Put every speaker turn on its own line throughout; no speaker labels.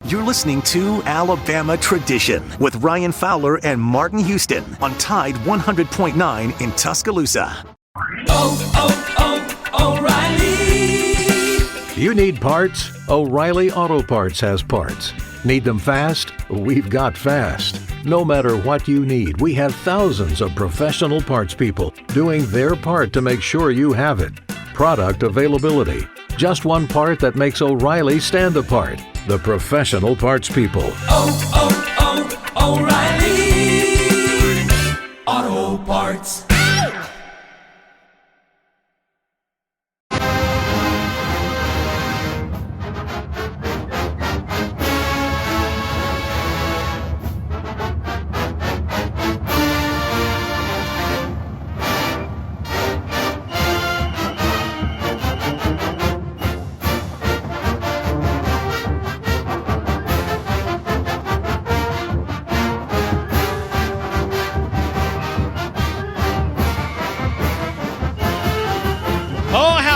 You're listening to Alabama Tradition with Ryan Fowler and Martin Houston on Tide 100.9 in Tuscaloosa.
O'Reilly! You need parts? O'Reilly Auto Parts has parts. Need them fast? We've got fast. No matter what you need, we have thousands of professional parts people doing their part to make sure you have it. Product availability. Just one part that makes O'Reilly stand apart. The professional parts people.
O'Reilly Auto Parts.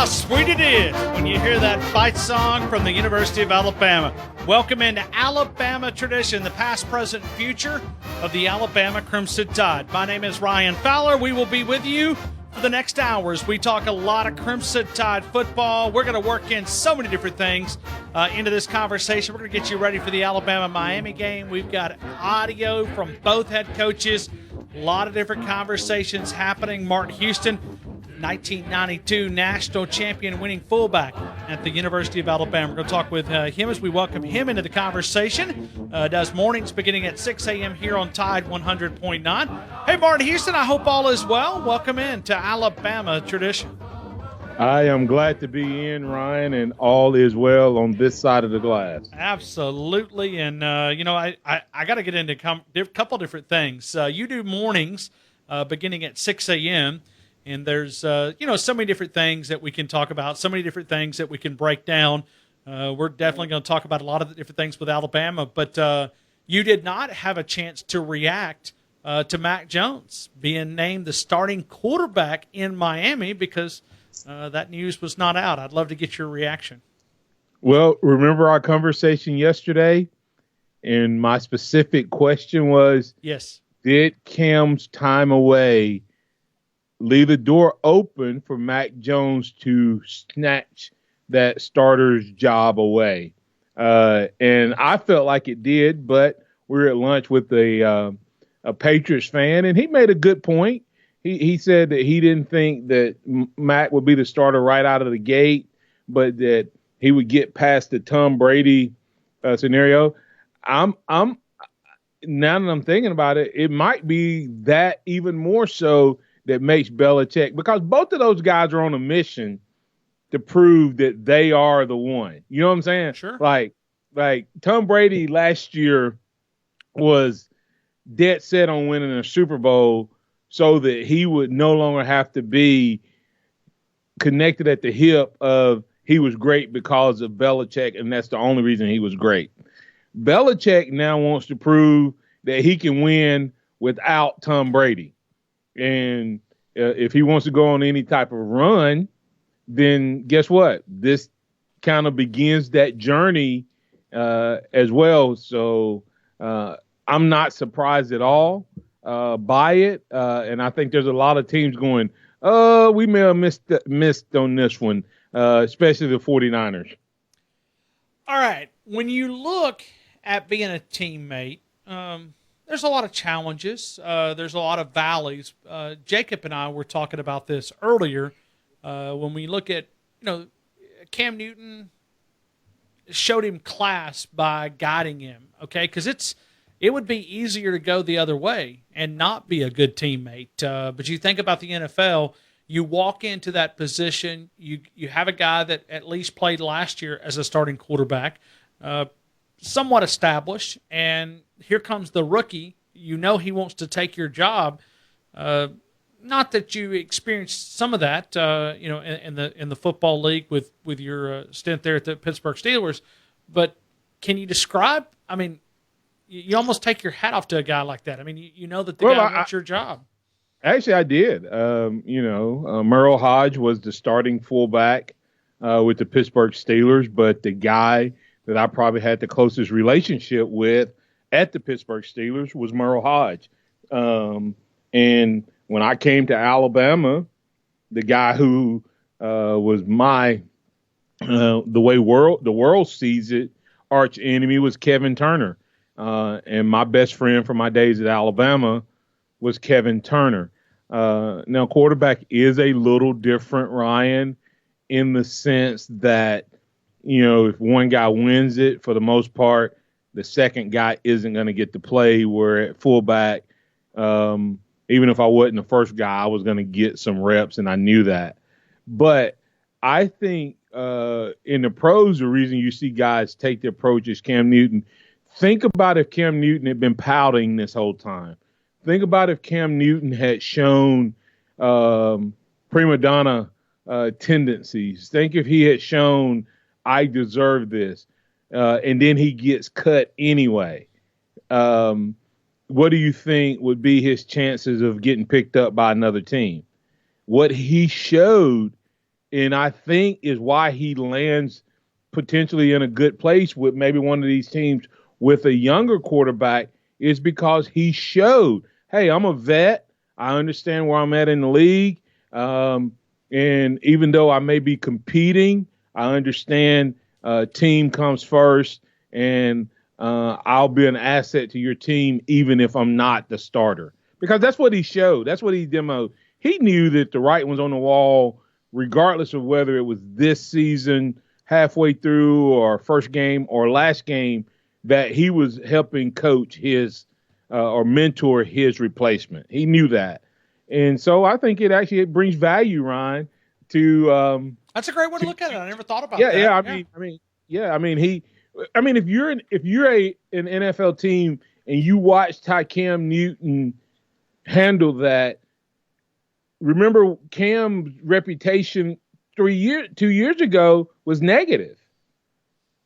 Sweet it is when you hear that fight song from the University of Alabama. Welcome into Alabama Tradition, the past, present, and future of the Alabama Crimson Tide. My name is Ryan Fowler. We will be with you for the next hours. We talk a lot of Crimson Tide football. We're going to work in so many different things into this conversation. We're going to get you ready for the Alabama-Miami game. We've got audio from both head coaches. A lot of different conversations happening. Martin Houston, 1992 national champion winning fullback at the University of Alabama. We're going to talk with him as we welcome him into the conversation. Does mornings beginning at 6 a.m. here on Tide 100.9. Hey, Martin Houston, I hope all is well. Welcome in to Alabama Tradition.
I am glad to be in, Ryan, and all is well on this side of the glass.
Mabsolutely. And, I got to get into a couple different things. You do mornings beginning at 6 a.m., and there's, so many different things that we can talk about, so many different things that we can break down. We're definitely going to talk about a lot of the different things with Alabama, but you did not have a chance to react to Mac Jones being named the starting quarterback in Miami because that news was not out. I'd love to get your reaction.
Well, remember our conversation yesterday? And my specific question was,
yes,
did Cam's time away leave the door open for Mac Jones to snatch that starter's job away? And I felt like it did, but we were at lunch with a Patriots fan, and he made a good point. He said that he didn't think that Mac would be the starter right out of the gate, but that he would get past the Tom Brady scenario. Now that I'm thinking about it, it might be that even more so that makes Belichick, because both of those guys are on a mission to prove that they are the one. You know what I'm saying?
Sure.
Like Tom Brady last year was dead set on winning a Super Bowl so that he would no longer have to be connected at the hip of he was great because of Belichick, and that's the only reason he was great. Belichick now wants to prove that he can win without Tom Brady. And if he wants to go on any type of run, then guess what? This kind of begins that journey as well. So I'm not surprised at all by it. And I think there's a lot of teams going, we may have missed on this one, especially the 49ers.
All right. When you look at being a teammate, there's a lot of challenges. There's a lot of valleys. Jacob and I were talking about this earlier when we look at, Cam Newton showed him class by guiding him, okay? Because it would be easier to go the other way and not be a good teammate. But you think about the NFL, you walk into that position, you have a guy that at least played last year as a starting quarterback, somewhat established, and here comes the rookie. He wants to take your job. Not that you experienced some of that, in the football league with your stint there at the Pittsburgh Steelers, but can you describe? I mean, you almost take your hat off to a guy like that. I mean, you know that the guy wants your job.
Actually, I did. Merle Hodge was the starting fullback with the Pittsburgh Steelers, but the guy that I probably had the closest relationship with at the Pittsburgh Steelers was Merle Hodge. And when I came to Alabama, the guy who was my the way the world sees it, arch enemy was Kevin Turner. And my best friend from my days at Alabama was Kevin Turner. Now, quarterback is a little different, Ryan, in the sense that, if one guy wins it, for the most part, the second guy isn't going to get to play. Where at fullback, even if I wasn't the first guy, I was going to get some reps, and I knew that. But I think in the pros, the reason you see guys take the approach is Cam Newton. Think about if Cam Newton had been pouting this whole time. Think about if Cam Newton had shown prima donna tendencies. Think if he had shown, I deserve this, and then he gets cut anyway. What do you think would be his chances of getting picked up by another team? What he showed, and I think is why he lands potentially in a good place with maybe one of these teams with a younger quarterback, is because he showed, hey, I'm a vet. I understand where I'm at in the league. And even though I may be competing, I understand team comes first, and I'll be an asset to your team even if I'm not the starter. Because that's what he showed. That's what he demoed. He knew that the writing was on the wall, regardless of whether it was this season, halfway through, or first game or last game, that he was helping coach his or mentor his replacement. He knew that. And so I think it brings value, Ryan, to
that's a great way to look at it. I never thought about
that.
Yeah,
I mean, if you're an NFL team and you watched how Cam Newton handle that, remember Cam's reputation 2 years ago was negative.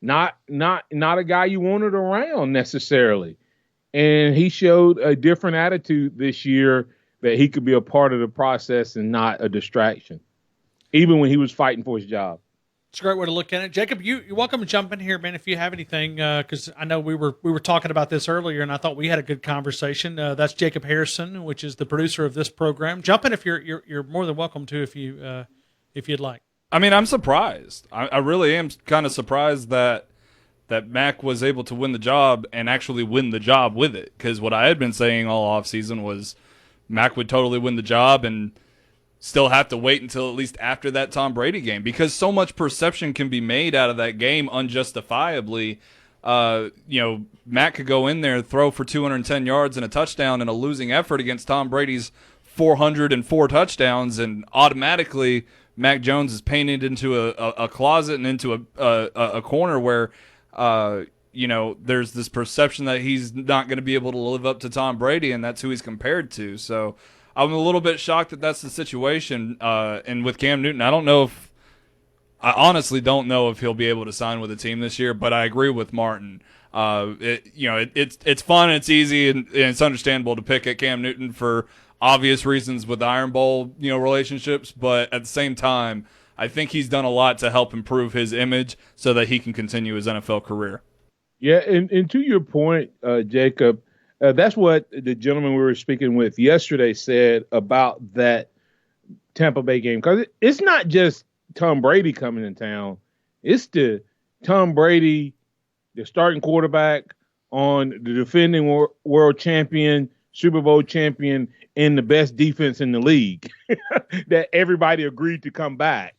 Not a guy you wanted around necessarily. And he showed a different attitude this year, that he could be a part of the process and not a distraction, even when he was fighting for his job.
It's a great way to look at it. Jacob, you're welcome to jump in here, man, if you have anything, because I know we were talking about this earlier, and I thought we had a good conversation. That's Jacob Harrison, which is the producer of this program. Jump in if you're more than welcome to, if you'd like.
I mean, I'm surprised. I really am kind of surprised that Mac was able to win the job and actually win the job with it. Because what I had been saying all offseason was Mac would totally win the job and still have to wait until at least after that Tom Brady game, because so much perception can be made out of that game unjustifiably. Mac could go in there, throw for 210 yards and a touchdown in a losing effort against Tom Brady's 404 touchdowns, and automatically Mac Jones is painted into a closet and into a corner where there's this perception that he's not going to be able to live up to Tom Brady, and that's who he's compared to. So I'm a little bit shocked that that's the situation. And with Cam Newton, I honestly don't know if he'll be able to sign with a team this year, but I agree with Martin. It's fun, it's easy, and it's understandable to pick at Cam Newton for obvious reasons with the Iron Bowl, relationships, but at the same time, I think he's done a lot to help improve his image so that he can continue his NFL career.
Yeah, and to your point, Jacob, that's what the gentleman we were speaking with yesterday said about that Tampa Bay game. Because it's not just Tom Brady coming in town. It's the Tom Brady, the starting quarterback on the defending world champion, Super Bowl champion, and the best defense in the league that everybody agreed to come back.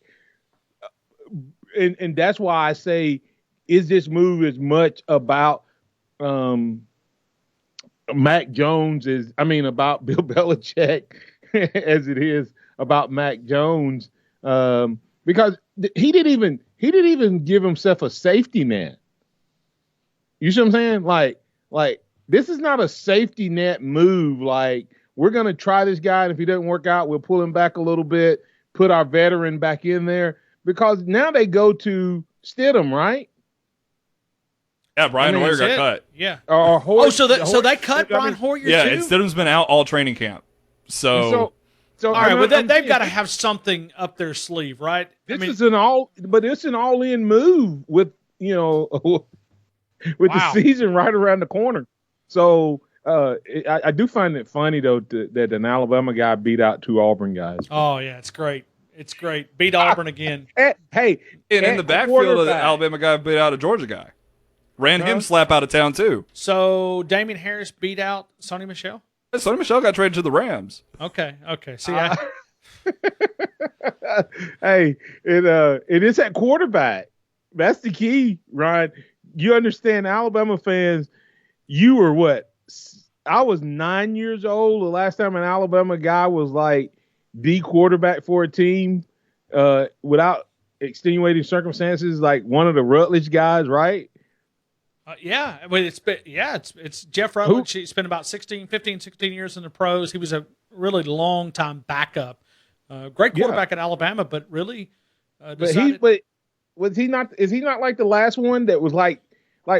And that's why I say, is this move as much about Mac Jones about Bill Belichick as it is about Mac Jones? Because he didn't even give himself a safety net. You see what I'm saying? Like this is not a safety net move. Like, we're going to try this guy, and if he doesn't work out, we'll pull him back a little bit, put our veteran back in there, because now they go to Stidham, right?
Yeah, Brian Hoyer got cut.
Yeah.
So
they cut Brian Hoyer too?
Yeah, and Stidham's been out all training camp. So
all right, but they've got to have something up their sleeve, right?
It's an all-in move with with
Wow.
the season right around the corner. So I do find it funny though that an Alabama guy beat out two Auburn guys.
Oh yeah, it's great. It's great. Beat Auburn again.
Hey,
And in
at
the backfield, the
quarterback.
Alabama guy beat out a Georgia guy. Ran him slap out of town, too.
So Damian Harris beat out Sonny Michel.
Sonny Michel got traded to the Rams.
Okay. See,
Hey, it is at quarterback. That's the key, Ryan. You understand, Alabama fans. You were what? I was 9 years old the last time an Alabama guy was like the quarterback for a team without extenuating circumstances, like one of the Rutledge guys, right?
yeah, but it's Jeff Rutledge. He spent about 16 years in the pros. He was a really long time backup. Great quarterback at Alabama, but really decided.
But was he not? Is he not like the last one that was like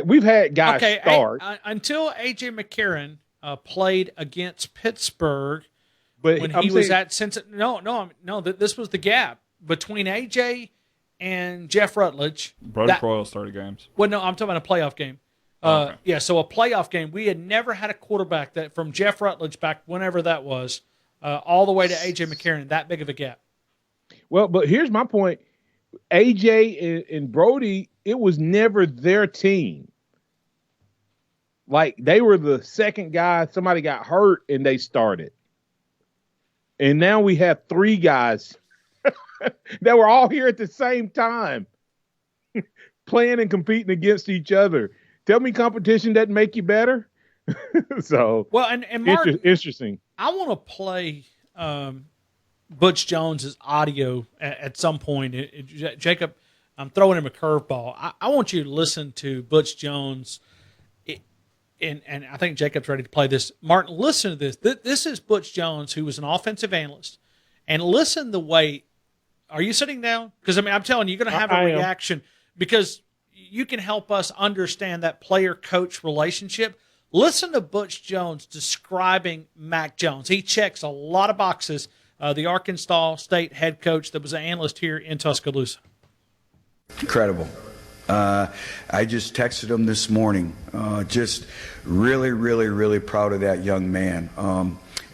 we've had guys start
until A.J. McCarron played against Pittsburgh
but
when
I'm
he was
saying-
at Cincinnati. No. This was the gap between A.J. and Jeff Rutledge.
Brody Croyle started games.
Well, no, I'm talking about a playoff game.
Okay.
Yeah, so a playoff game. We had never had a quarterback that from Jeff Rutledge back whenever that was, all the way to A.J. McCarron, that big of a gap.
Well, but here's my point. AJ and Brody, it was never their team. Like they were the second guy. Somebody got hurt and they started. And now we have three guys that were all here at the same time playing and competing against each other. Tell me competition doesn't make you better. So,
Well, and Martin,
interesting.
I want to play Butch Jones's audio at some point. Jacob, I'm throwing him a curveball. I want you to listen to Butch Jones, and I think Jacob's ready to play this. Martin, listen to this. This is Butch Jones, who was an offensive analyst, and listen the way. Are you sitting down? Because I'm telling you, you're going to have a reaction because you can help us understand that player-coach relationship. Listen to Butch Jones describing Mac Jones. He checks a lot of boxes. The Arkansas State head coach that was an analyst here in Tuscaloosa.
Incredible. I just texted him this morning. Just really, really, really proud of that young man.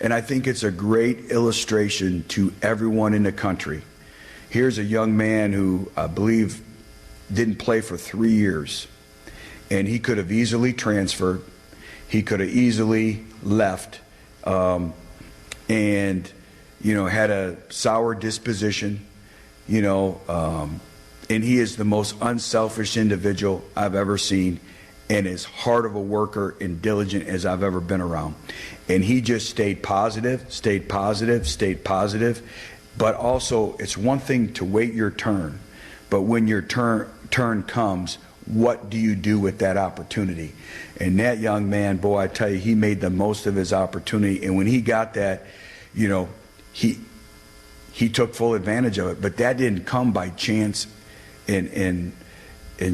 And I think it's a great illustration to everyone in the country. Here's a young man who I believe didn't play for 3 years. And he could have easily transferred. He could have easily left. And had a sour disposition, and he is the most unselfish individual I've ever seen and as hard of a worker and diligent as I've ever been around. And he just stayed positive. But also, it's one thing to wait your turn, but when your turn comes, what do you do with that opportunity? And that young man, boy, I tell you, he made the most of his opportunity. And when he got that, he took full advantage of it, but that didn't come by chance and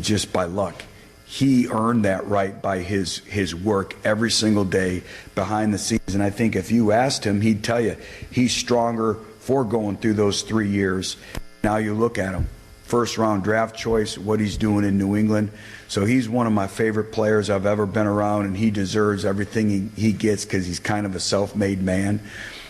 just by luck. He earned that right by his work every single day behind the scenes. And I think if you asked him, he'd tell you he's stronger for going through those 3 years. Now you look at him, first round draft choice, what he's doing in New England. So he's one of my favorite players I've ever been around, and he deserves everything he gets because he's kind of a self-made man.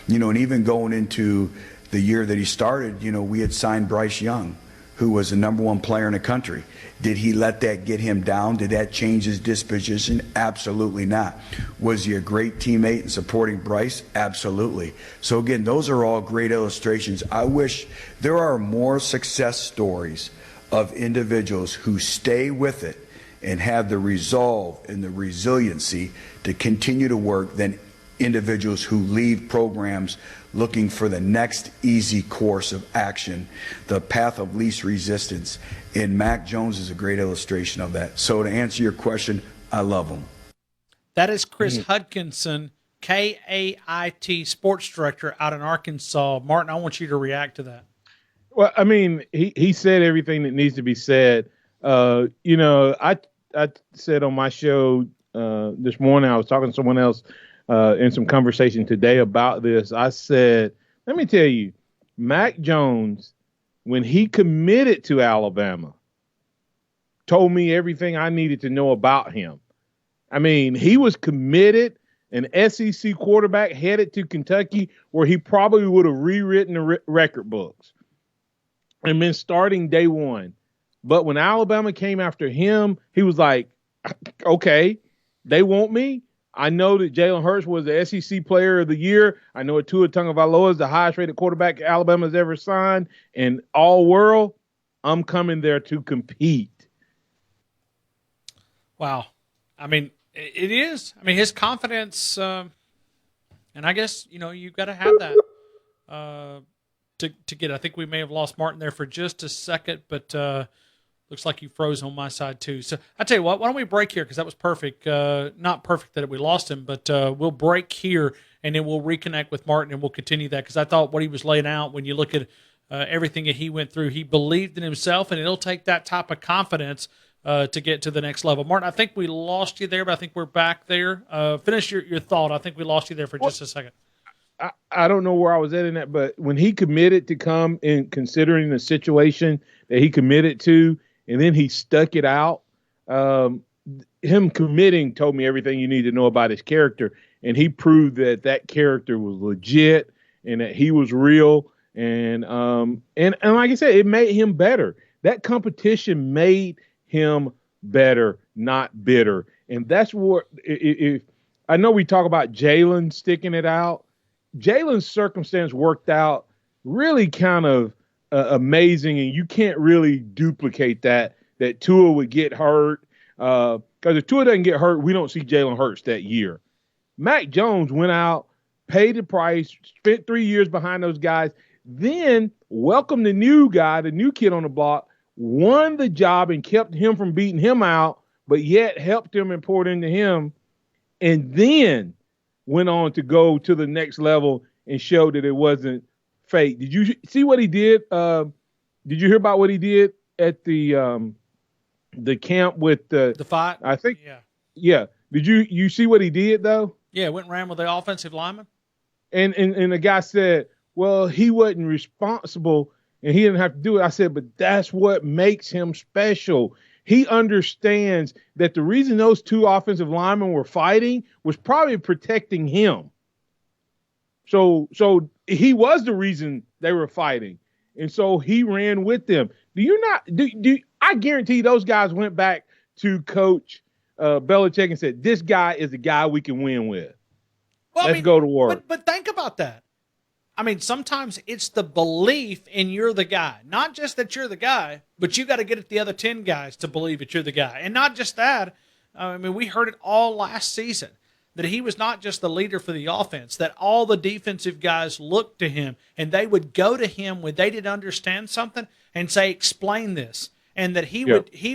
And even going into the year that he started, we had signed Bryce Young, who was the #1 player in the country. Did he let that get him down? Did that change his disposition? Absolutely not. Was he a great teammate in supporting Bryce? Absolutely. So again, those are all great illustrations. I wish there are more success stories of individuals who stay with it and have the resolve and the resiliency to continue to work than individuals who leave programs looking for the next easy course of action, the path of least resistance. And Mac Jones is a great illustration of that. So to answer your question, I love him.
That is Chris Hudkinson, KAIT sports director out in Arkansas. Martin, I want you to react to that.
Well, I mean, he said everything that needs to be said. I said on my show this morning, I was talking to someone else in some conversation today about this. I said, let me tell you, Mac Jones, when he committed to Alabama, told me everything I needed to know about him. I mean, he was committed, an SEC quarterback headed to Kentucky where he probably would have rewritten the record books and been starting day one. But when Alabama came after him, he was like, okay, they want me. I know that Jalen Hurts was the SEC Player of the Year. I know Tua Tagovailoa is the highest-rated quarterback Alabama's ever signed. And all world, I'm coming there to compete.
Wow. I mean, it is. I mean, his confidence, and I guess, you've got to have that to get. I think we may have lost Martin there for just a second, but looks like you froze on my side too. So I tell you what, why don't we break here, because that was perfect. Not perfect that we lost him, but we'll break here and then we'll reconnect with Martin and we'll continue that, because I thought what he was laying out, when you look at everything that he went through, he believed in himself, and it'll take that type of confidence to get to the next level. Martin, I think we lost you there, but I think we're back there. Finish your thought. I think we lost you there for just a second.
I don't know where I was at in that, but when he committed to come in, considering the situation that he committed to, and then he stuck it out, him committing told me everything you need to know about his character, and he proved that character was legit and that he was real. And like I said, it made him better. That competition made him better, not bitter. And that's what, if I know we talk about Jalen sticking it out, Jalen's circumstance worked out really kind of amazing, and you can't really duplicate that Tua would get hurt. Because if Tua doesn't get hurt, we don't see Jalen Hurts that year. Mac Jones went out, paid the price, spent 3 years behind those guys, then welcomed the new guy, the new kid on the block, won the job and kept him from beating him out, but yet helped him and poured into him, and then went on to go to the next level and show that it wasn't fake. Did you see what he did? Did you hear about what he did at the camp with the
fight?
I think. Yeah. Did you see what he did though?
Yeah, went and ran with the offensive lineman.
And the guy said, well, he wasn't responsible and he didn't have to do it. I said, but that's what makes him special. He understands that the reason those two offensive linemen were fighting was probably protecting him. So he was the reason they were fighting. And so he ran with them. I guarantee those guys went back to Coach Belichick and said, this guy is the guy we can win with. Well, Let's go to work.
But think about that. I mean, sometimes it's the belief in you're the guy. Not just that you're the guy, but you got to get the other 10 guys to believe that you're the guy. And not just that. I mean, we heard it all last season, that he was not just the leader for the offense, that all the defensive guys looked to him, and they would go to him when they didn't understand something and say, explain this. And that he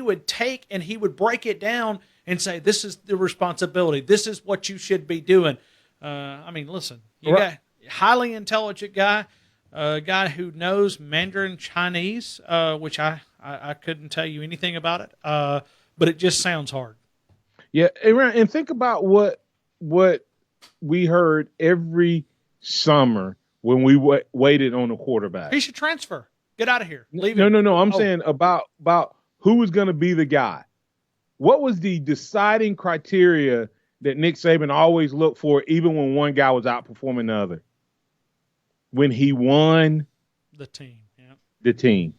would take and he would break it down and say, this is the responsibility. This is what you should be doing. I mean, listen, you got highly intelligent guy, a guy who knows Mandarin Chinese, which I couldn't tell you anything about it, but it just sounds hard.
Yeah, and think about what we heard every summer when we waited on a quarterback.
He should transfer. Get out of here. Leave
him. No. I'm saying about who was going to be the guy. What was the deciding criteria that Nick Saban always looked for, even when one guy was outperforming the other? When he won
the team. Yeah.
The team.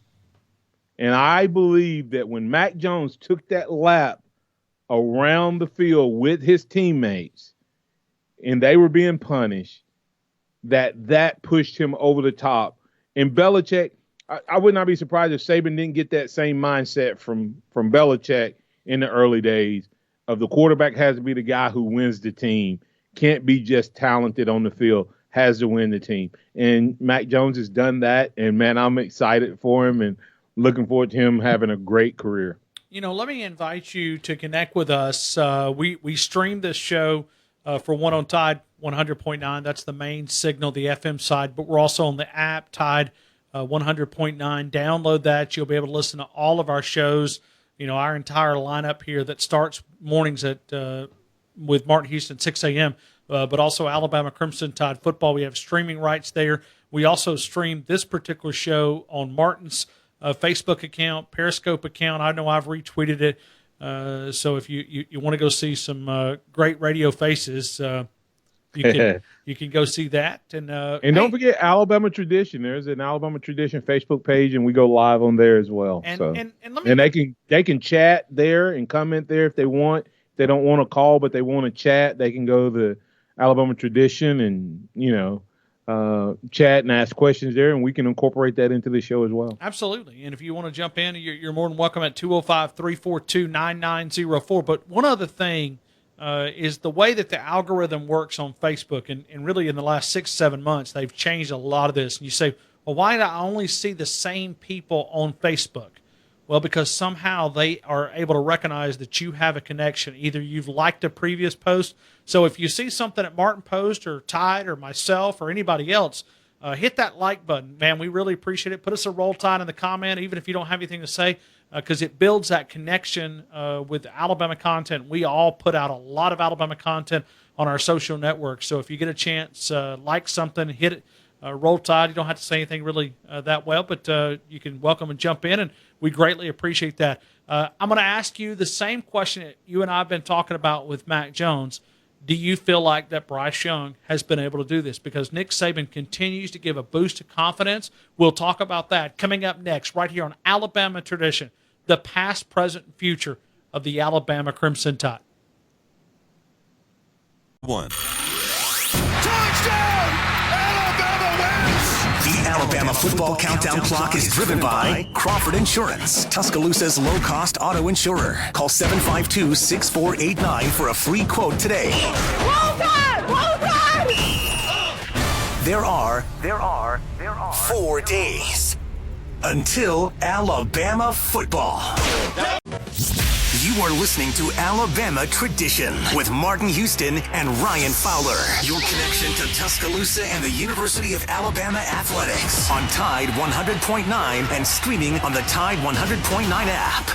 And I believe that when Mac Jones took that lap around the field with his teammates and they were being punished, that pushed him over the top. And Belichick, I would not be surprised if Saban didn't get that same mindset from Belichick in the early days of the quarterback has to be the guy who wins the team. Can't be just talented on the field, has to win the team. And Mac Jones has done that, and, man, I'm excited for him and looking forward to him having a great career.
Let me invite you to connect with us. We stream this show for One on Tide 100.9. That's the main signal, the FM side, but we're also on the app, Tide 100.9. Download that. You'll be able to listen to all of our shows, our entire lineup here that starts mornings with Martin Houston at 6 a.m., but also Alabama Crimson Tide football. We have streaming rights there. We also stream this particular show on Martin's Facebook account, Periscope account. I know I've retweeted it. So if you want to go see some great radio faces, you can go see that. And
don't forget Alabama Tradition. There's an Alabama Tradition Facebook page, and we go live on there as well.
And
they can chat there and comment there if they want. If they don't want to call, but they want to chat, they can go to Alabama Tradition and chat and ask questions there, and we can incorporate that into the show as well.
Absolutely. And if you want to jump in, you're more than welcome at 205-342-9904. But one other thing is the way that the algorithm works on Facebook, and really in the last 6-7 months, they've changed a lot of this. And you say, well, why do I only see the same people on Facebook? Well, because somehow they are able to recognize that you have a connection. Either you've liked a previous post. So if you see something at Martin Post or Tide or myself or anybody else, hit that like button. Man, we really appreciate it. Put us a Roll Tide in the comment, even if you don't have anything to say, because it builds that connection with Alabama content. We all put out a lot of Alabama content on our social networks. So if you get a chance, like something, hit it. Roll Tide. You don't have to say anything really that well, but you can welcome and jump in, and we greatly appreciate that. I'm going to ask you the same question that you and I have been talking about with Mac Jones. Do you feel like that Bryce Young has been able to do this? Because Nick Saban continues to give a boost of confidence. We'll talk about that coming up next right here on Alabama Tradition, the past, present, and future of the Alabama Crimson Tide.
The Alabama football countdown clock is driven by Crawford Insurance, Tuscaloosa's low-cost auto insurer. Call 752-6489 for a free quote today.
Roll Tide! Roll Tide!
There are 4 days until Alabama football. You are listening to Alabama Tradition with Martin Houston and Ryan Fowler. Your connection to Tuscaloosa and the University of Alabama Athletics on Tide 100.9 and streaming on the Tide 100.9 app.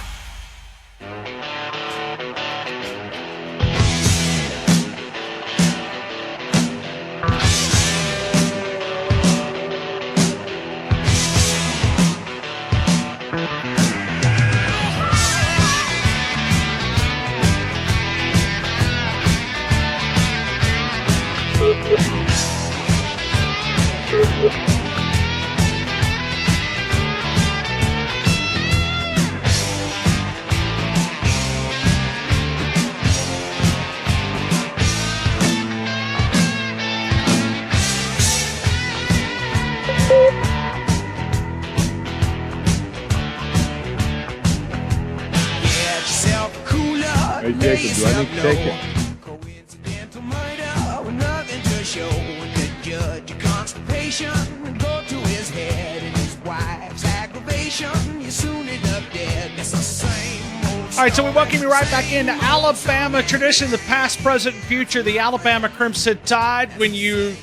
Hey, Jacob, do I need to take it?
Coincidental murder with nothing to show. The judge, constipation, go to his head and his wife's aggravation. You soon end up dead. It's the same old.
All right, so we welcome you right back into Alabama Tradition, the past, present, and future, the Alabama Crimson Tide. When you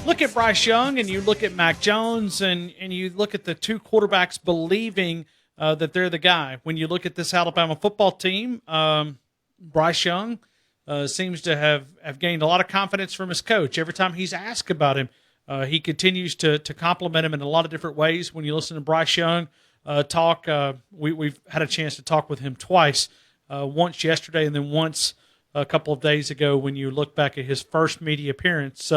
look at Bryce Young and you look at Mac Jones and you look at the two quarterbacks believing that they're the guy, when you look at this Alabama football team, Bryce Young seems to have gained a lot of confidence from his coach. Every time he's asked about him, he continues to compliment him in a lot of different ways. When you listen to Bryce Young talk, we've had a chance to talk with him twice, once yesterday and then once a couple of days ago when you look back at his first media appearance.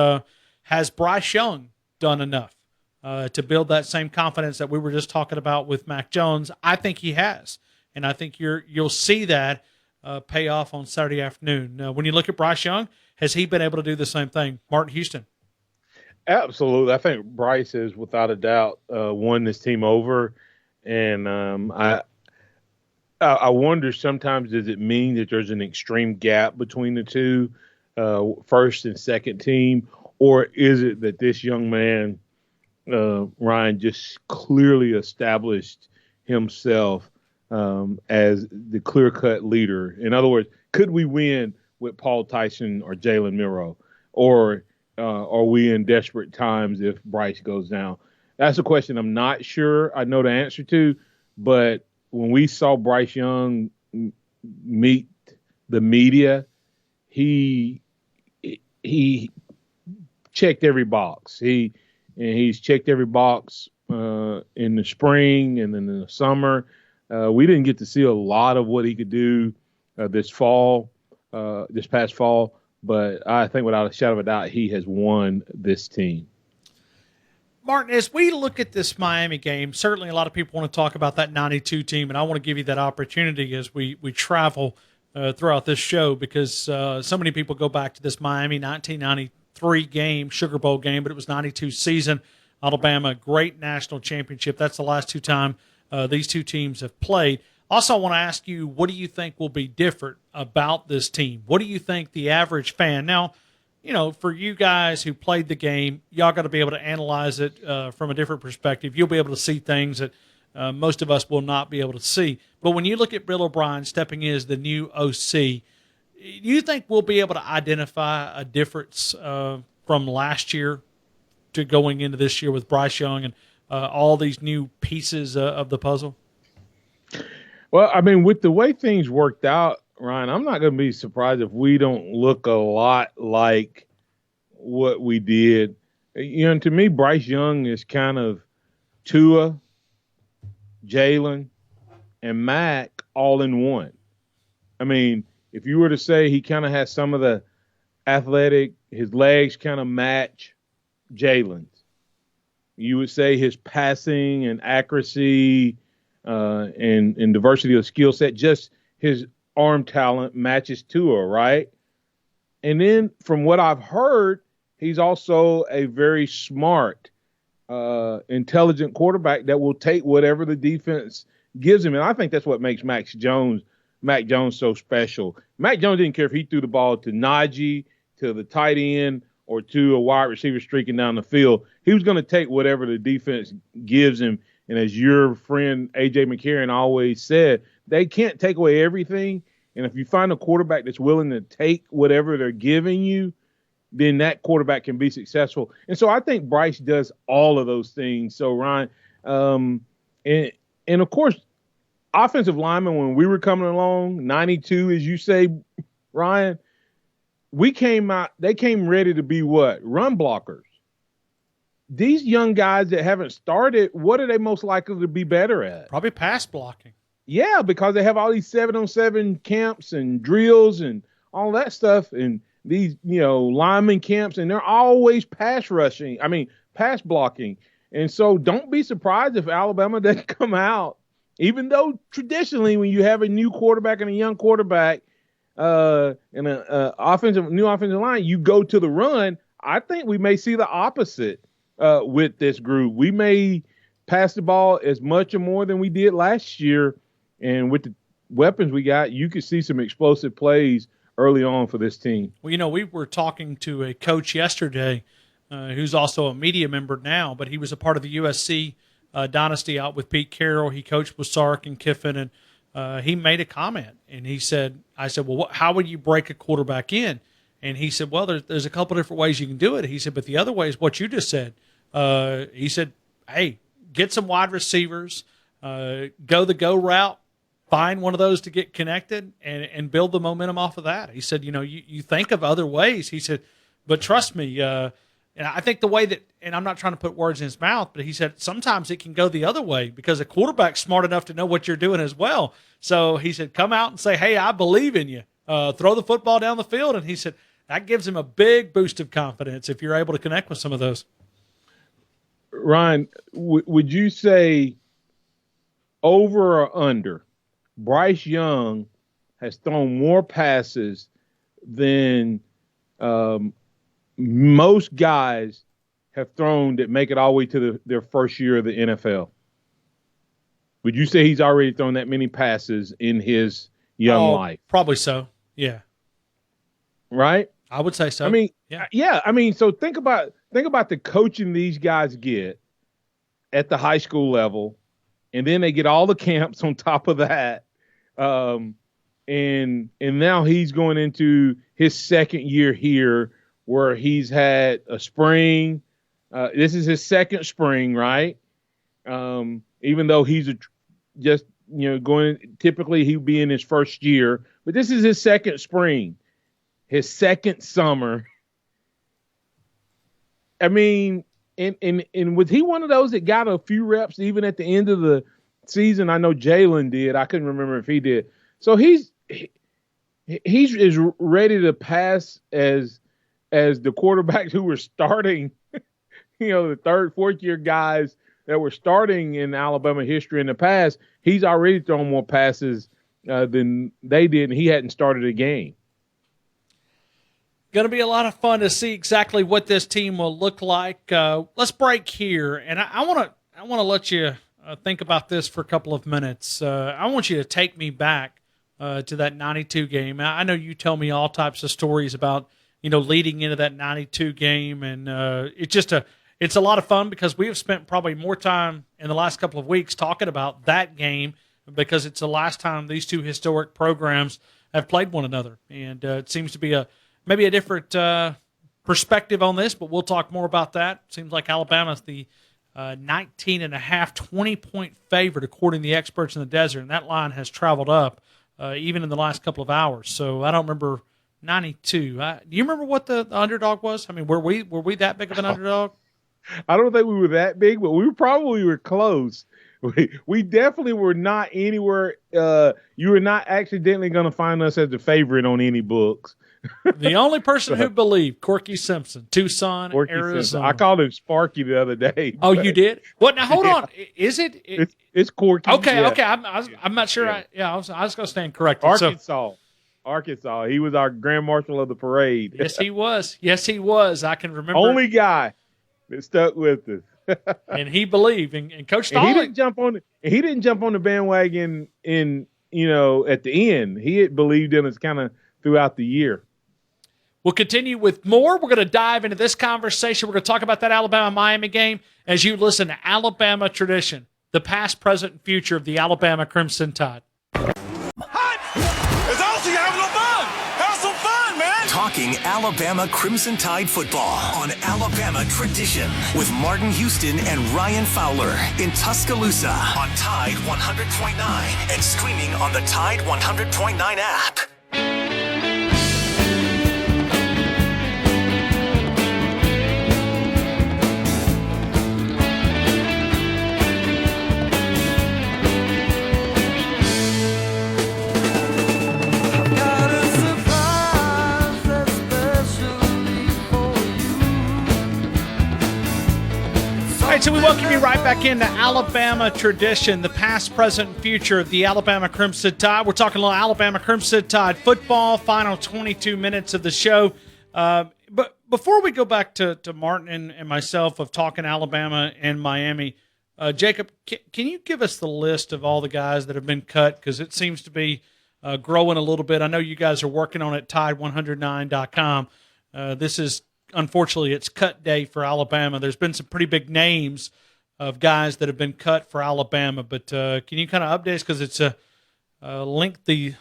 Has Bryce Young done enough to build that same confidence that we were just talking about with Mac Jones? I think he has, and I think you'll see that pay off on Saturday afternoon. When you look at Bryce Young, has he been able to do the same thing? Martin Houston.
Absolutely. I think Bryce has, without a doubt, won this team over. And I wonder sometimes, does it mean that there's an extreme gap between the two, first and second team? Or is it that this young man, Ryan, just clearly established himself as the clear-cut leader? In other words, could we win with Paul Tyson or Jalen Milroe? Or are we in desperate times if Bryce goes down? That's a question I'm not sure I know the answer to. But when we saw Bryce Young meet the media, he checked every box. He's checked every box in the spring and then in the summer. We didn't get to see a lot of what he could do this past fall. But I think without a shadow of a doubt, he has won this team.
Martin, as we look at this Miami game, certainly a lot of people want to talk about that 92 team, and I want to give you that opportunity as we travel throughout this show because so many people go back to this Miami 1993 game, Sugar Bowl game, but it was 92 season. Alabama, great national championship. That's the last time these two teams have played. Also, I want to ask you, what do you think will be different about this team? What do you think the average fan – now, for you guys who played the game, y'all got to be able to analyze it from a different perspective. You'll be able to see things that most of us will not be able to see. But when you look at Bill O'Brien stepping in as the new OC, do you think we'll be able to identify a difference from last year to going into this year with Bryce Young and all these new pieces of the puzzle?
Well, I mean, with the way things worked out, Ryan, I'm not going to be surprised if we don't look a lot like what we did. To me, Bryce Young is kind of Tua, Jalen, and Mac all in one. I mean, if you were to say he kind of has some of the athletic, his legs kind of match Jalen's. You would say his passing and accuracy and diversity of skill set, just his arm talent matches Tua, right? And then from what I've heard, he's also a very smart, intelligent quarterback that will take whatever the defense gives him. And I think that's what makes Mac Jones so special. Mac Jones didn't care if he threw the ball to Najee, to the tight end, or to a wide receiver streaking down the field. He was going to take whatever the defense gives him. And as your friend A.J. McCarron always said, they can't take away everything. And if you find a quarterback that's willing to take whatever they're giving you, then that quarterback can be successful. And so I think Bryce does all of those things. So, Ryan, and of course, offensive linemen, when we were coming along, 92, as you say, Ryan, they came ready to be what? Run blockers. These young guys that haven't started, what are they most likely to be better at?
Probably pass blocking. Yeah,
because they have all these 7-on-7 camps and drills and all that stuff and these, lineman camps, and they're always pass blocking. And so don't be surprised if Alabama doesn't come out, even though traditionally when you have a new quarterback and a young quarterback and a new offensive line, you go to the run. I think we may see the opposite with this group. We may pass the ball as much or more than we did last year. And with the weapons we got, you could see some explosive plays early on for this team.
Well, we were talking to a coach yesterday who's also a media member now, but he was a part of the USC dynasty out with Pete Carroll. He coached with Sark and Kiffin, and he made a comment. And I said, well, how would you break a quarterback in? And he said, well, there's a couple different ways you can do it. He said, but the other way is what you just said. He said, hey, get some wide receivers, go the go route, find one of those to get connected and build the momentum off of that. He said, you think of other ways. He said, but trust me, and I think the way that, and I'm not trying to put words in his mouth, but he said sometimes it can go the other way because a quarterback's smart enough to know what you're doing as well. So he said, come out and say, hey, I believe in you. Throw the football down the field. And he said, that gives him a big boost of confidence if you're able to connect with some of those.
Ryan, would you say over or under? Bryce Young has thrown more passes than most guys have thrown that make it all the way to their first year of the NFL. Would you say he's already thrown that many passes in his young life?
Probably so, yeah.
Right?
I would say so.
I mean, yeah. I mean, so think about the coaching these guys get at the high school level, and then they get all the camps on top of that. And now he's going into his second year here where he's had a spring. This is his second spring, right? Even though he's typically he'd be in his first year, but this is his second spring, his second summer. I mean, And was he one of those that got a few reps even at the end of the season? I know Jalen did. I couldn't remember if he did. So he's as ready to pass as the quarterbacks who were starting, the third, fourth year guys that were starting in Alabama history in the past. He's already thrown more passes than they did, and he hadn't started a game.
Going to be a lot of fun to see exactly what this team will look like. Let's break here, and I want to let you think about this for a couple of minutes. I want you to take me back to that 92 game. I know you tell me all types of stories about leading into that 92 game, and it's a lot of fun because we have spent probably more time in the last couple of weeks talking about that game because it's the last time these two historic programs have played one another, and it seems to be maybe a different perspective on this, but we'll talk more about that. Seems like Alabama's the 19.5, 20-point favorite, according to the experts in the desert, and that line has traveled up even in the last couple of hours. So I don't remember 92. Do you remember what the underdog was? I mean, were we that big of an underdog?
I don't think we were that big, but we probably were close. We definitely were not anywhere. You were not accidentally going to find us as the favorite on any books.
The only person who believed, Corky Simpson, Tucson, Arizona.
Simpson. I called him Sparky the other day.
Oh, you did? What? Now, hold on. Is it?
It's Corky.
Okay,
yeah.
okay. I'm not sure. Yeah. I was going to stand corrected.
Arkansas. He was our grand marshal of the parade.
Yes, he was. I can remember.
Only guy that stuck with us.
And he believed. And Coach Stallings.
He didn't jump on the bandwagon at the end. He had believed in us kind of throughout the year.
We'll continue with more. We're going to dive into this conversation. We're going to talk about that Alabama-Miami game as you listen to Alabama Tradition, the past, present, and future of the Alabama Crimson Tide.
It's awesome. Having no fun. Have some fun, man. Talking Alabama Crimson Tide football on Alabama Tradition with Martin Houston and Ryan Fowler in Tuscaloosa on Tide 100.9 and streaming on the Tide 100.9 app.
So we welcome you right back into Alabama Tradition, the past, present, and future of the Alabama Crimson Tide. We're talking a little Alabama Crimson Tide football, final 22 minutes of the show. But before we go back to Martin and myself of talking Alabama and Miami, Jacob, can you give us the list of all the guys that have been cut? Because it seems to be growing a little bit. I know you guys are working on it, Tide109.com. This is unfortunately, it's cut day for Alabama. There's been some pretty big names of guys that have been cut for Alabama, but can you kind of update us? Because it's a lengthy,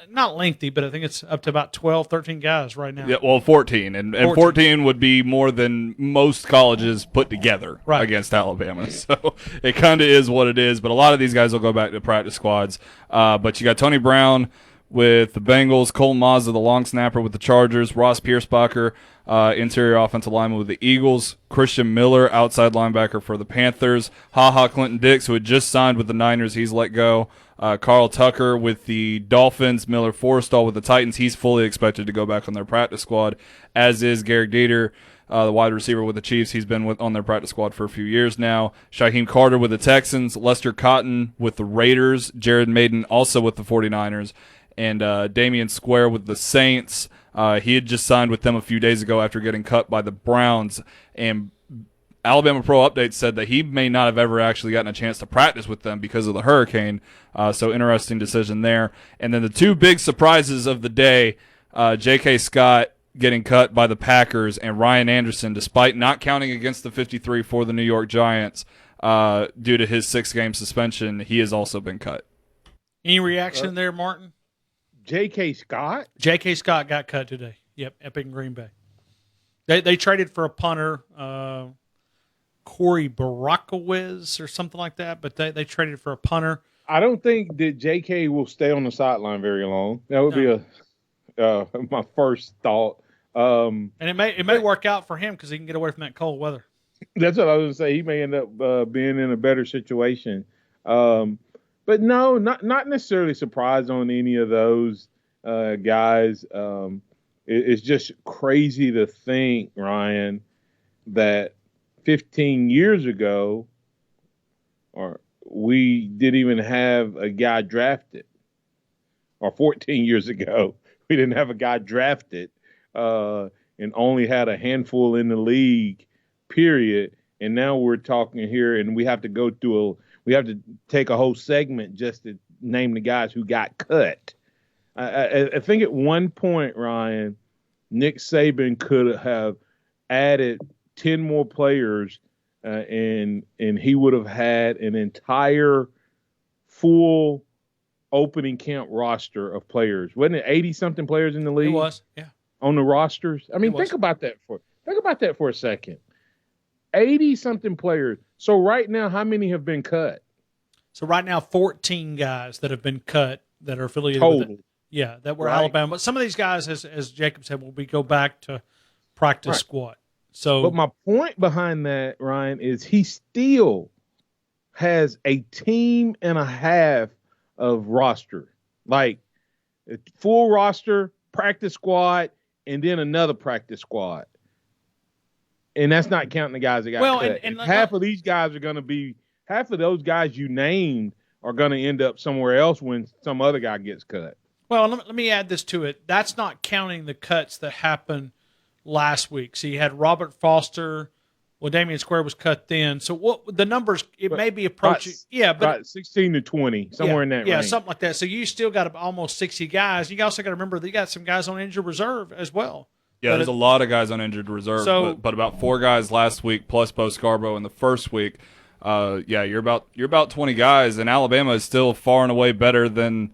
not lengthy, but I think it's up to about 12, 13 guys right now.
Yeah, well, 14. And 14 would be more than most colleges put together against Alabama. So it kind of is what it is, but a lot of these guys will go back to practice squads. But you got Tony Brown with the Bengals, Cole Mazza, the long snapper with the Chargers, Ross Piersbacher, interior offensive lineman with the Eagles, Christian Miller, outside linebacker for the Panthers, HaHa Clinton Dix, who had just signed with the Niners, he's let go, Carl Tucker with the Dolphins, Miller Forrestall with the Titans, he's fully expected to go back on their practice squad, as is Garrett Dieter, the wide receiver with the Chiefs. He's been on their practice squad for a few years now. Shaheem Carter with the Texans, Lester Cotton with the Raiders, Jared Maiden also with the 49ers, and Damian Square with the Saints. He had just signed with them a few days ago after getting cut by the Browns, and Alabama Pro Update said that he may not have ever actually gotten a chance to practice with them because of the hurricane. So interesting decision there. And then the two big surprises of the day, J.K. Scott getting cut by the Packers, and Ryan Anderson, despite not counting against the 53 for the New York Giants due to his 6-game suspension, he has also been cut.
Any reaction there, Martin?
J.K. Scott?
J.K. Scott got cut today. Yep, up in Green Bay. They traded for a punter, Corey Barakowicz or something like that, but they traded for a punter.
I don't think that J.K. will stay on the sideline very long. That would be my first thought.
And it may work out for him because he can get away from that cold weather.
That's what I was going to say. He may end up being in a better situation. But no, not necessarily surprised on any of those guys. It's just crazy to think, Ryan, that 15 years ago, or we didn't even have a guy drafted, or 14 years ago, we didn't have a guy drafted and only had a handful in the league, period. And now we're talking here, and we have to take a whole segment just to name the guys who got cut. I think at one point, Ryan, Nick Saban could have added 10 more players, and he would have had an entire full opening camp roster of players. Wasn't it 80-something players in the league?
It was, yeah.
On the rosters? I mean, think about that for a second. 80-something players. So right now, how many have been cut?
So right now, 14 guys that have been cut that are affiliated
Total.
with it. Yeah, that were Alabama. But some of these guys, as Jacob said, will go back to practice squad. So,
but my point behind that, Ryan, is he still has a team and a half of roster, like a full roster, practice squad, and then another practice squad. And that's not counting the guys that got cut. And half of these guys are going to be, half of those guys you named are going to end up somewhere else when some other guy gets cut.
Well, let me add this to it. That's not counting the cuts that happened last week. So you had Robert Foster. Well, Damian Square was cut then. So what the numbers? May be approaching. But
16 to 20, somewhere in that range.
Yeah, something like that. So you still got almost 60 guys. You also got to remember that you got some guys on injured reserve as well.
Yeah, there's a lot of guys on injured reserve, but about 4 guys last week plus Bo Scarborough in the first week. You're about 20 guys, and Alabama is still far and away better than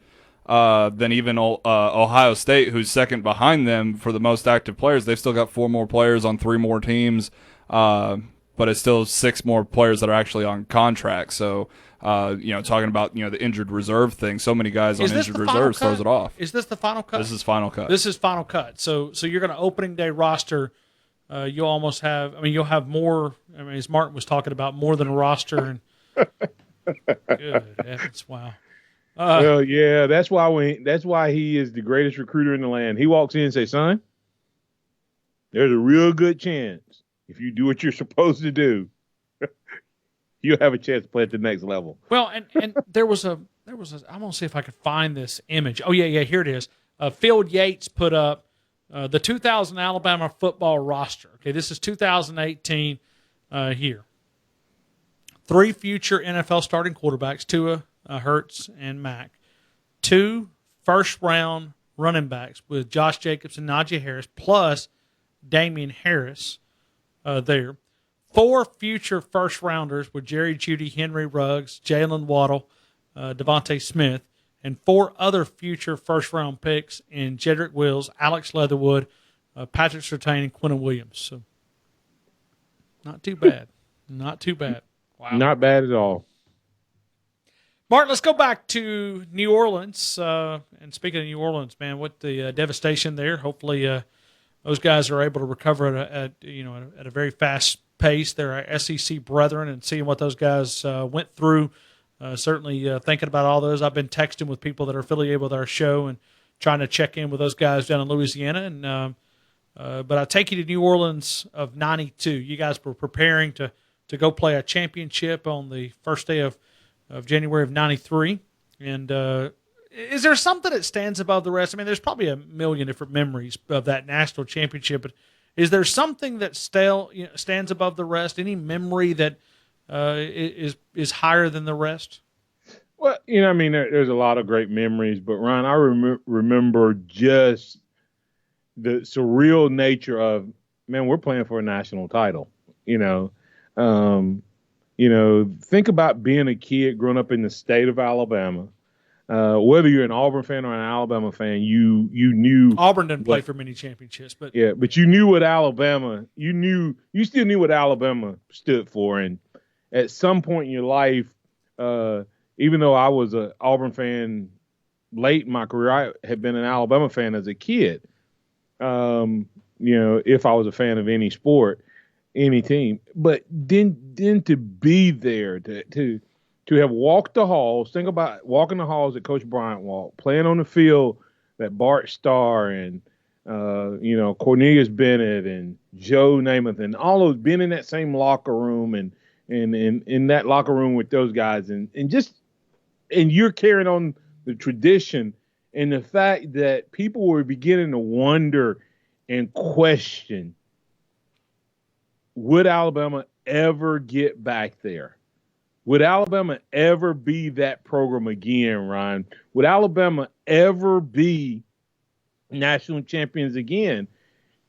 even Ohio State, who's second behind them for the most active players. They've still got 4 more players on 3 more teams, but it's still 6 more players that are actually on contract. So, talking about the injured reserve thing, so many guys on injured reserve throws it off.
Is this the final cut?
This is final cut.
This is final cut. So you're going to opening day roster. You'll almost have. I mean, you'll have more. I mean, as Martin was talking about, more than a roster. And good heavens, wow.
Well, yeah, that's why he is the greatest recruiter in the land. He walks in and says, "Son, there's a real good chance if you do what you're supposed to do, you'll have a chance to play at the next level."
Well, and there was a. I'm gonna see if I could find this image. Oh yeah, here it is. Phil Yates put up the 2000 Alabama football roster. Okay, this is 2018 here. 3 future NFL starting quarterbacks: Tua, Hurts, and Mac. 2 first-round running backs with Josh Jacobs and Najee Harris, plus Damian Harris there. 4 future first-rounders with Jerry Jeudy, Henry Ruggs, Jalen Waddle, Devontae Smith, and 4 other future first-round picks in Jedrick Wills, Alex Leatherwood, Patrick Surtain, and Quinton Williams. So, not too bad. Not too bad. Wow.
Not bad at all.
Martin, let's go back to New Orleans. And speaking of New Orleans, man, what the devastation there. Hopefully, those guys are able to recover at a very fast pace. They're our SEC brethren, and seeing what those guys went through. Certainly thinking about all those. I've been texting with people that are affiliated with our show and trying to check in with those guys down in Louisiana. And but I take you to New Orleans of '92. You guys were preparing to go play a championship on the first day of January of '93. And is there something that stands above the rest? I mean, there's probably a million different memories of that national championship, but is there something that stands above the rest? Any memory that is higher than the rest?
Well, there's a lot of great memories, but Ron, I remember just the surreal nature of, man, we're playing for a national title. Think about being a kid growing up in the state of Alabama. Whether you're an Auburn fan or an Alabama fan, you knew
Auburn didn't play for many championships, but
you knew what Alabama. You still knew what Alabama stood for, and at some point in your life, even though I was an Auburn fan late in my career, I had been an Alabama fan as a kid. If I was a fan of any sport. any team. But then to be there, to have walked the halls, think about walking the halls that Coach Bryant walked, playing on the field that Bart Starr and Cornelius Bennett and Joe Namath and all those, being in that same locker room and in that locker room with those guys and you're carrying on the tradition and the fact that people were beginning to wonder and question, would Alabama ever get back there? Would Alabama ever be that program again, Ryan? Would Alabama ever be national champions again?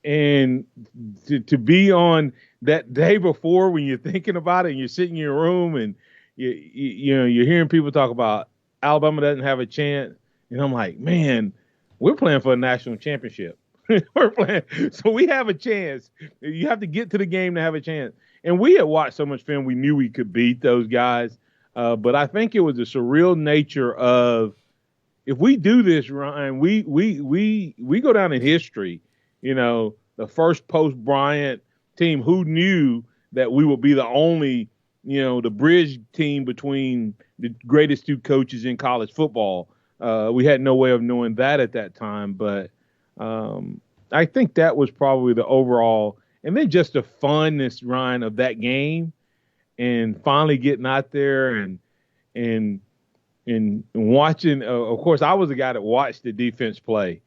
And to be on that day before when you're thinking about it and you're sitting in your room and you're hearing people talk about Alabama doesn't have a chance, and I'm like, man, we're playing for a national championship. We're playing, so we have a chance. You have to get to the game to have a chance. And we had watched so much film, we knew we could beat those guys. But I think it was the surreal nature of, if we do this, Ryan, we go down in history. The first post-Bryant team, who knew that we would be the only, the bridge team between the greatest two coaches in college football. We had no way of knowing that at that time, but I think that was probably the overall, and then just the funness, Ryan, of that game, and finally getting out there and watching. Of course, I was the guy that watched the defense play.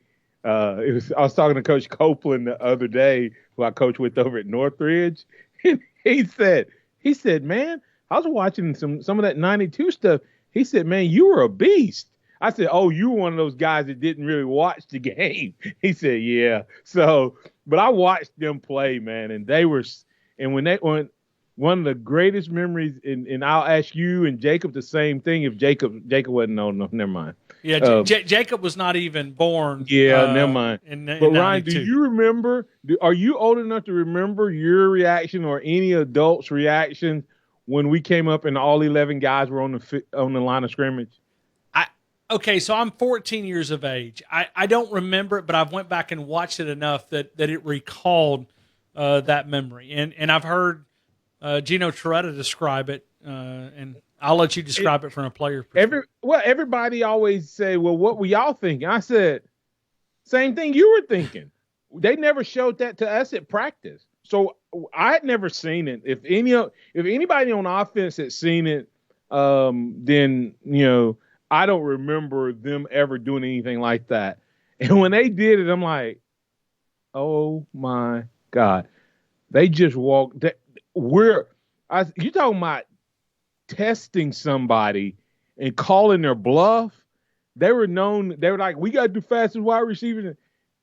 I was talking to Coach Copeland the other day, who I coached with over at Northridge, and he said, man, I was watching some of that 92 stuff. He said, man, you were a beast. I said, oh, you were one of those guys that didn't really watch the game. He said, yeah. So, but I watched them play, man, and they were, and when one of the greatest memories, and I'll ask you and Jacob the same thing. If Jacob wasn't old enough, never mind.
Yeah, Jacob was not even born.
Yeah, never mind.
But
Ryan, do you remember? Are you old enough to remember your reaction or any adult's reaction when we came up and all 11 guys were on the line of scrimmage?
Okay, so I'm 14 years of age. I don't remember it, but I've went back and watched it enough that it recalled that memory. And I've heard Gino Torretta describe it, and I'll let you describe it from a player perspective.
Everybody always say, well, what were y'all thinking? I said, same thing you were thinking. They never showed that to us at practice. So I had never seen it. If anybody on offense had seen it, then, I don't remember them ever doing anything like that. And when they did it, I'm like, oh my God. They just walked. You're talking about testing somebody and calling their bluff. They were like, we got to do fastest wide receivers.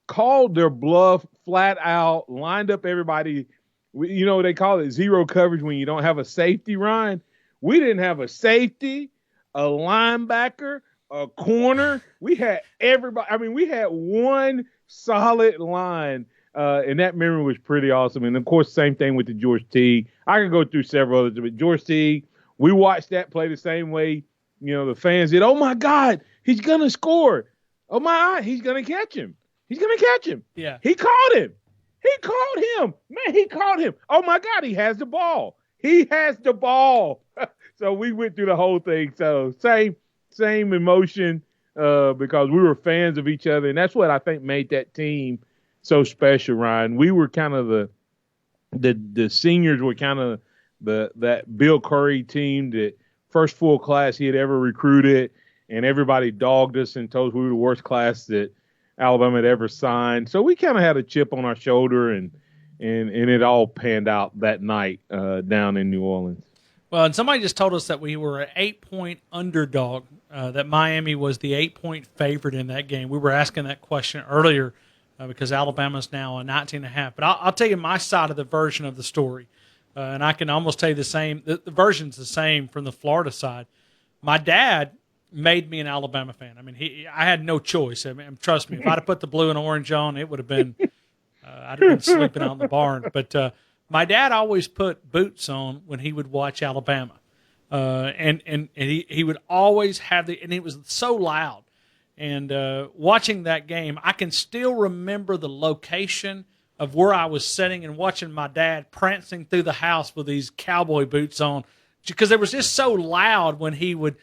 Called their bluff flat out, lined up everybody. They call it zero coverage when you don't have a safety, Ryan. We didn't have a safety, a linebacker, a corner. We had everybody. I mean, we had one solid line, and that memory was pretty awesome. And, of course, same thing with the George Teague. I could go through several others, but George Teague, we watched that play the same way, the fans did. Oh, my God, he's going to score. Oh, my God, he's going to catch him. He's going to catch him.
Yeah.
He caught him. He caught him. Man, he caught him. Oh, my God, he has the ball. He has the ball. So we went through the whole thing. So same emotion because we were fans of each other. And that's what I think made that team so special, Ryan. We were kind of the seniors were kind of that Bill Curry team, that first full class he had ever recruited. And everybody dogged us and told us we were the worst class that Alabama had ever signed. So we kind of had a chip on our shoulder, and it all panned out that night down in New Orleans.
Well, and somebody just told us that we were an 8-point underdog, that Miami was the 8-point favorite in that game. We were asking that question earlier because Alabama's now a 19.5. But I'll tell you my side of the version of the story, and I can almost tell you the same. The version's the same from the Florida side. My dad made me an Alabama fan. I mean, I had no choice. I mean, trust me, if I'd have put the blue and orange on, it would have been I'd have been sleeping out in the barn. But my dad always put boots on when he would watch Alabama, and he would always have and it was so loud. And watching that game, I can still remember the location of where I was sitting and watching my dad prancing through the house with these cowboy boots on, because it was just so loud when he would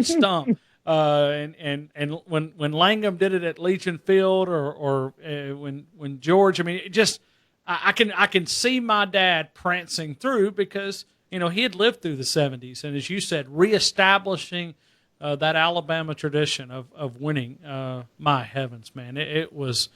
stump. And when Langham did it at Legion Field, or when George, I mean, it just I can see my dad prancing through, because he had lived through the 70s, and as you said, reestablishing that Alabama tradition of winning. My heavens, man, it was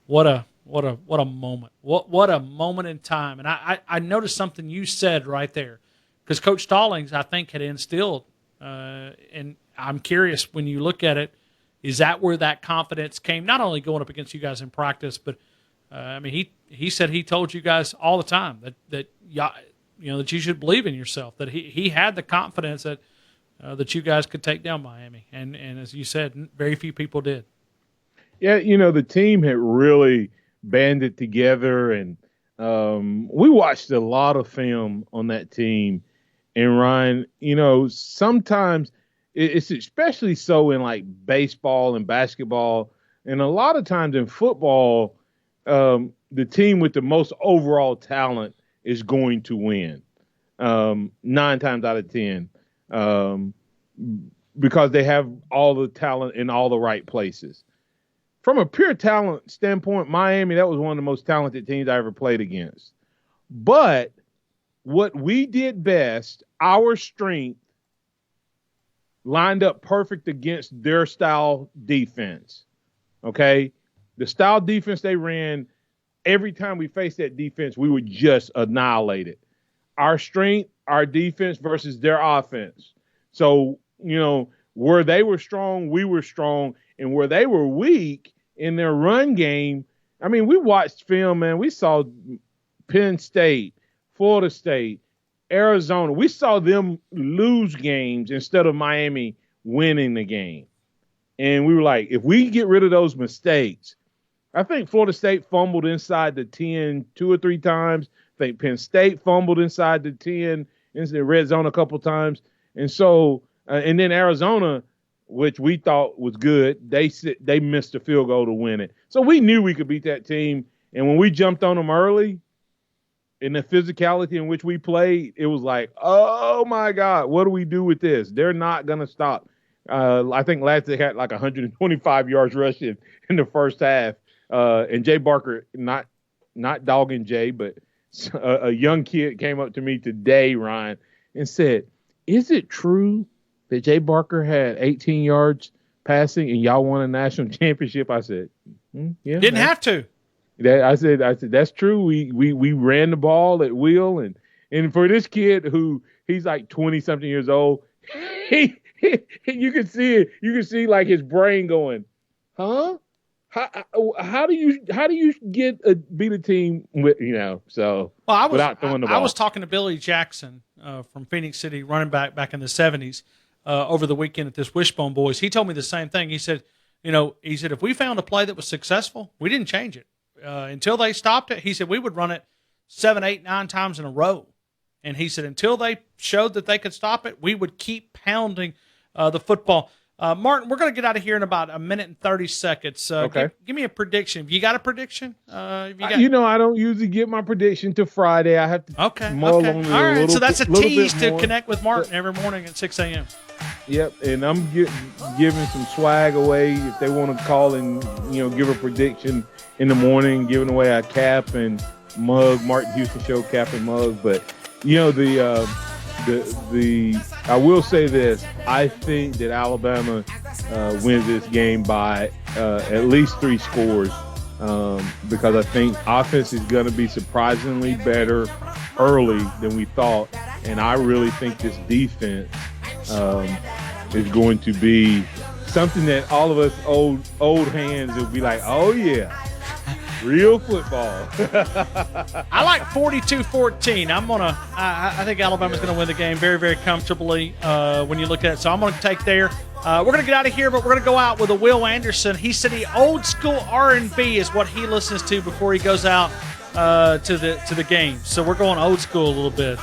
what a moment, what a moment in time. And I noticed something you said right there, because Coach Stallings, I think, had instilled, and I'm curious, when you look at it, is that where that confidence came? Not only going up against you guys in practice, but I mean, he said he told you guys all the time that you should believe in yourself, that he had the confidence that you guys could take down Miami, and as you said, very few people did.
Yeah, the team had really banded together, and we watched a lot of film on that team. And Ryan, sometimes it's especially so in like baseball and basketball, and a lot of times in football, the team with the most overall talent is going to win 9 times out of 10, because they have all the talent in all the right places. From a pure talent standpoint, Miami, that was one of the most talented teams I ever played against. But what we did best, our strength, lined up perfect against their style defense. Okay? The style defense they ran, every time we faced that defense, we would just annihilate it. Our strength, our defense versus their offense. So, where they were strong, we were strong. And where they were weak in their run game, I mean, we watched film, man. We saw Penn State, Florida State, Arizona. We saw them lose games instead of Miami winning the game. And we were like, if we get rid of those mistakes, I think Florida State fumbled inside the 10 2 or 3 times. I think Penn State fumbled inside the 10 into the red zone a couple times. And so, and then Arizona, which we thought was good, they missed a field goal to win it. So we knew we could beat that team. And when we jumped on them early, in the physicality in which we played, it was like, oh my God, what do we do with this? They're not going to stop. I think last they had like 125 yards rushing in the first half. And Jay Barker, not dogging Jay, but a young kid came up to me today, Ryan, and said, is it true that Jay Barker had 18 yards passing and y'all won a national championship? I said, yeah.
Didn't have to.
I said that's true. We ran the ball at will, and for this kid who he's like 20-something years old, you can see it. You can see like his brain going, huh? How do you beat a team with so without throwing the ball?
I was talking to Billy Jackson from Phoenix City, running back in the 70s, over the weekend at this Wishbone Boys. He told me the same thing. He said, if we found a play that was successful, we didn't change it. Until they stopped it, he said we would run it 7, 8, 9 times in a row. And he said until they showed that they could stop it, we would keep pounding the football. Martin, we're going to get out of here in about 1 minute and 30 seconds.
Okay.
Give me a prediction. Have you got a prediction?
I don't usually get my prediction till Friday. I have to mull on it
All right, so that's a tease to
more.
Connect with Martin every morning at 6 a.m.
Yep, and I'm giving some swag away if they want to call and give a prediction in the morning, giving away a cap and mug, Martin Houston Show cap and mug. But I will say this: I think that Alabama wins this game by at least 3 scores, because I think offense is going to be surprisingly better early than we thought, and I really think this defense is going to be something that all of us old hands will be like, oh yeah, real football.
I like 42-14. I think Alabama's gonna win the game very, very comfortably when you look at it. So I'm gonna take there. We're gonna get out of here, but we're gonna go out with a Will Anderson. He said old school R&B is what he listens to before he goes out to the game. So we're going old school a little bit.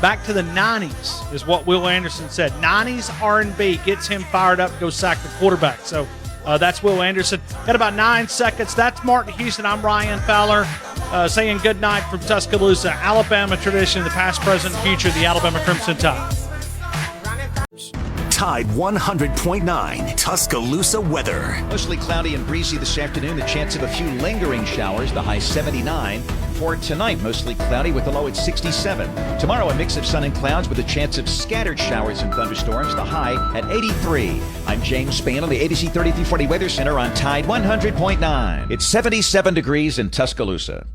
Back to the 90s is what Will Anderson said. 90s R&B gets him fired up to go sack the quarterback. So That's Will Anderson. Got about 9 seconds. That's Martin Houston. I'm Ryan Fowler saying good night from Tuscaloosa. Alabama tradition, the past, present, and future, the Alabama Crimson Tide.
Tide 100.9 Tuscaloosa weather.
Mostly cloudy and breezy this afternoon. The chance of a few lingering showers. The high 79. For tonight, mostly cloudy with the low at 67. Tomorrow, a mix of sun and clouds with a chance of scattered showers and thunderstorms. The high at 83. I'm James Spann on the ABC 3340 Weather Center on Tide 100.9. It's 77 degrees in Tuscaloosa.